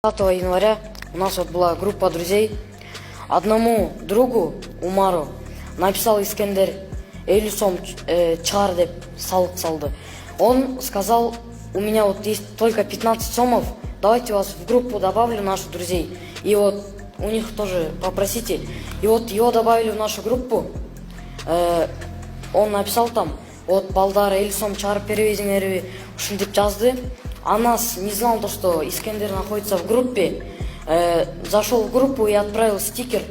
5 января у нас вот была группа друзей. Одному другу, Умару, написал Искендер 50 сом чар деп салды. Он сказал: у меня вот есть только 15 сомов, давайте вас в группу добавлю, наших друзей. И вот у них тоже попросите. И вот его добавили в нашу группу. Он написал там: вот балдар 50 сом чар перевезіңер ушинтип жазды. А нас не знал то, что Искендер находится в группе. Зашел в группу и отправил стикер.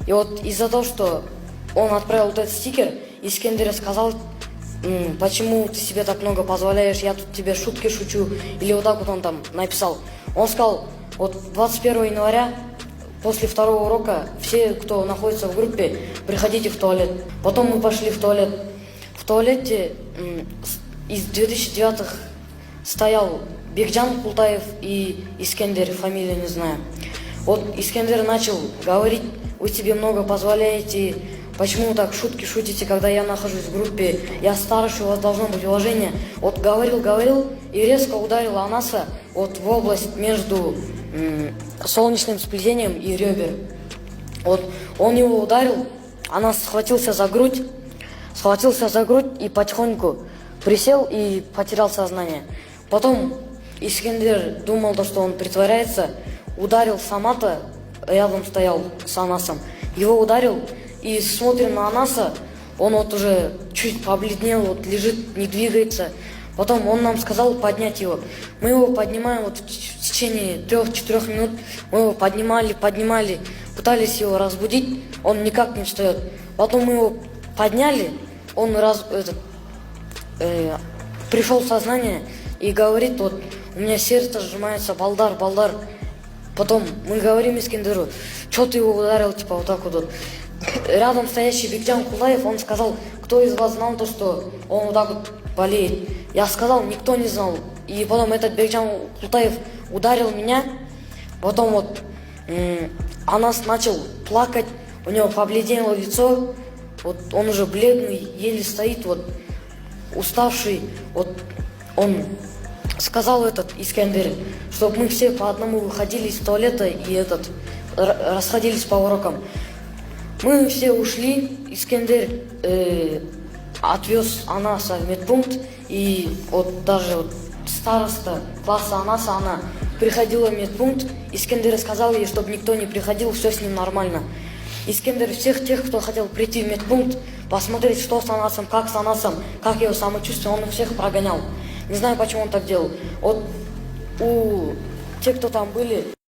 И вот из-за того, что он отправил вот этот стикер, Искендер сказал: почему ты себе так много позволяешь, я тут тебе шутки шучу. Или вот так вот он там написал. Он сказал: вот 21 января после второго урока все, кто находится в группе, приходите в туалет. Потом мы пошли в туалет. В туалете из 2009-х стоял Бекджан Култаев и Искендер, фамилию не знаю. Вот Искендер начал говорить: вы себе много позволяете, почему так шутки шутите, когда я нахожусь в группе, я старший, у вас должно быть уважение. Вот говорил и резко ударил Анаса вот в область между солнечным сплетением и ребер. Вот он его ударил, Анас схватился за грудь и потихоньку присел и потерял сознание. Потом Искендер думал, что он притворяется, ударил Самата, рядом стоял с Анасом, его ударил, и смотрим на Анаса, он вот уже чуть побледнел, вот лежит, не двигается. Потом он нам сказал поднять его. Мы его поднимаем вот в течение 3-4 минут, мы его поднимали, пытались его разбудить, он никак не встает. Потом мы его подняли, он пришел в сознание и говорит: вот у меня сердце сжимается, балдар. Потом мы говорим Искендеру: что ты его ударил, типа вот так вот. Рядом стоящий Бекджан Култаев, он сказал: кто из вас знал то, что он вот так вот болеет? Я сказал: никто не знал. И потом этот Бекджан Култаев ударил меня. Потом вот Анас начал плакать, у него побледнело лицо, вот он уже бледный, еле стоит, вот уставший. Вот он сказал этот Искендер, чтобы мы все по одному выходили из туалета и расходились по урокам. Мы все ушли, Искендер отвез Анаса в медпункт, и вот даже вот староста класса Анаса, она приходила в медпункт. Искендер сказал ей, чтобы никто не приходил, все с ним нормально. Искендер всех тех, кто хотел прийти в медпункт, посмотреть, что с Анасом, как его самочувствие, он всех прогонял. Не знаю, почему он так делал. Вот у тех, кто там были,